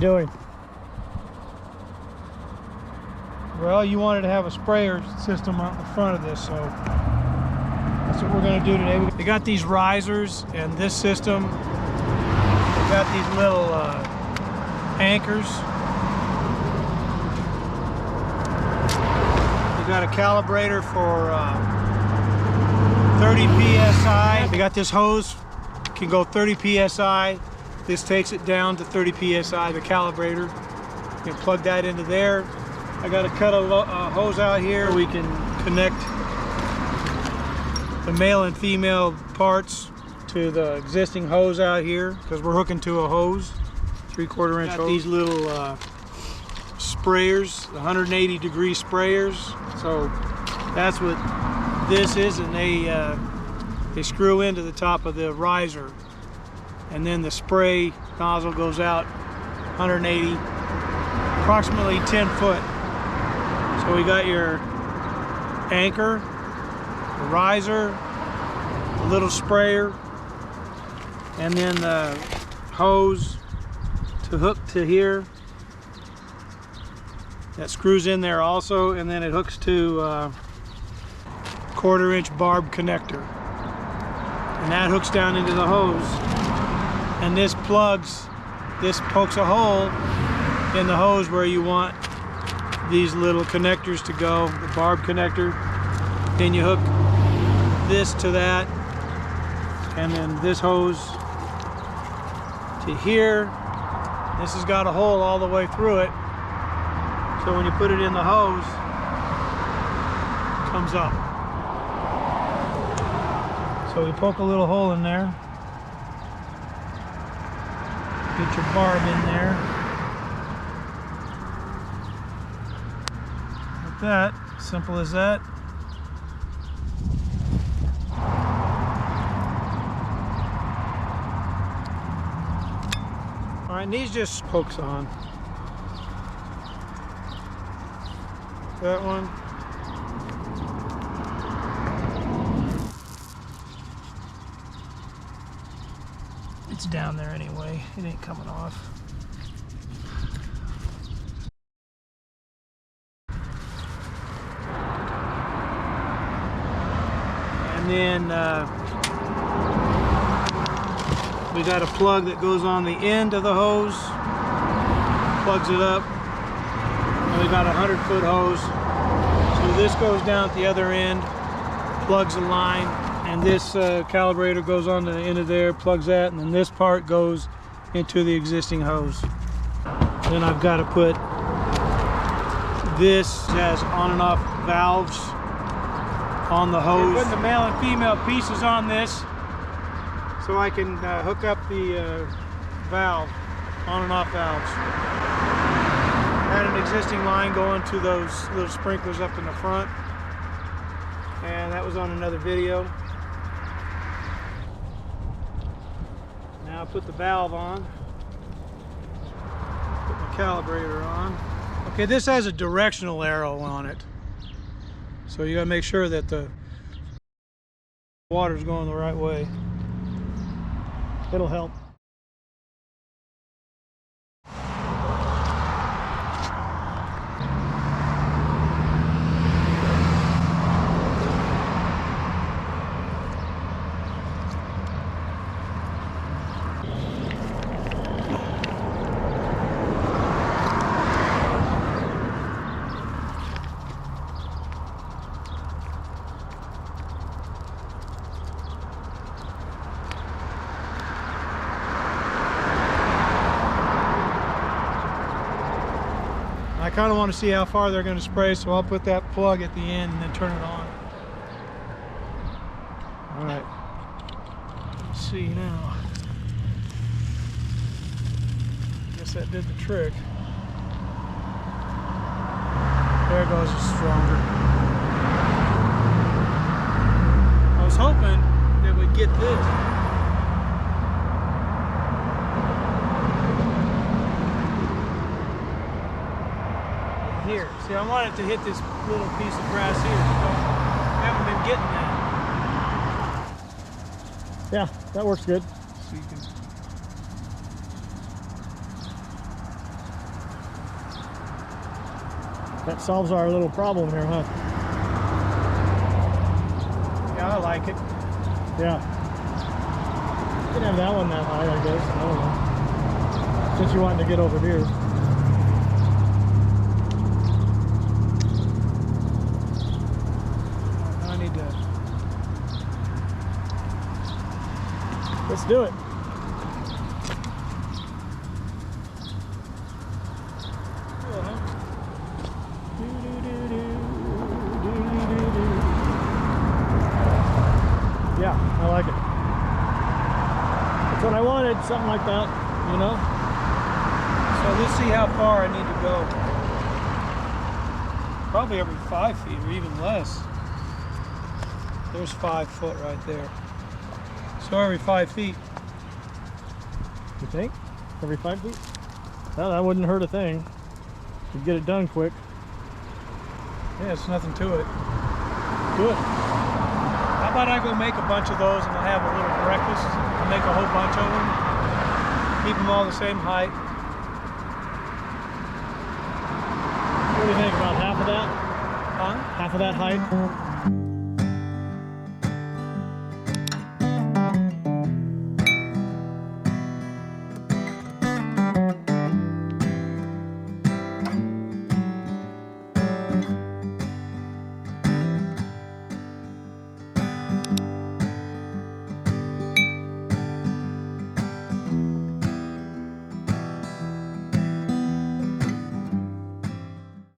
doing? Well, you wanted to have a sprayer system out in front of this, so that's what we're going to do today. They got these risers and this system. They got these little anchors. We got a calibrator for 30 psi. They got this hose, can go 30 psi. This takes it down to 30 psi, the calibrator. You can plug that into there. I got to cut a hose out here. We can connect the male and female parts to the existing hose out here because we're hooking to a hose, 3/4 inch hose. These little sprayers, 180-degree sprayers. So that's what this is, and they screw into the top of the riser, and then the spray nozzle goes out 180, approximately 10 foot. So we got your anchor, the riser, the little sprayer, and then the hose to hook to here. That screws in there also, and then it hooks to 1/4 inch barb connector. And that hooks down into the hose. And this pokes a hole in the hose where you want these little connectors to go, the barb connector. Then you hook this to that, and then this hose to here. This has got a hole all the way through it, so when you put it in the hose, it comes up. So we poke a little hole in there, get your barb in there. That, simple as that. All right, and these just hooks on. That one. It's down there anyway, it ain't coming off. And then we got a plug that goes on the end of the hose, plugs it up, and we got a 100-foot hose. So this goes down at the other end, plugs the line, and this calibrator goes on the end of there, plugs that, and then this part goes into the existing hose. Then I've got to put this as on and off valves on the hose. Putting the male and female pieces on this so I can hook up the valve, on and off valves. Had an existing line going to those little sprinklers up in the front, and that was on another video. Now I put the valve on, put my calibrator on. Okay, this has a directional arrow on it, so you gotta make sure that the water's going the right way. It'll help. I kind of want to see how far they're going to spray, so I'll put that plug at the end and then turn it on. All right, let's see now. Guess that did the trick. There goes, it's stronger. I was hoping that we'd get this. Here, see, I wanted to hit this little piece of grass here. I haven't been getting that. Yeah, that works good. So you can That solves our little problem here, huh? Yeah, I like it. Yeah. You can have that one that high, I guess. I don't know. Since you wanted to get over here. I need to. Let's do it. Yeah, I like it. That's what I wanted, something like that, you know? So let's see how far I need to go. Probably every 5 feet or even less. There's 5 foot right there. So every 5 feet. You think? Every 5 feet? Well, that wouldn't hurt a thing. You'd get it done quick. Yeah, it's nothing to it. Good. How about I go make a bunch of those and I'll have a little breakfast and make a whole bunch of them. Keep them all the same height. What do you think, about half of that? Huh? Half of that height?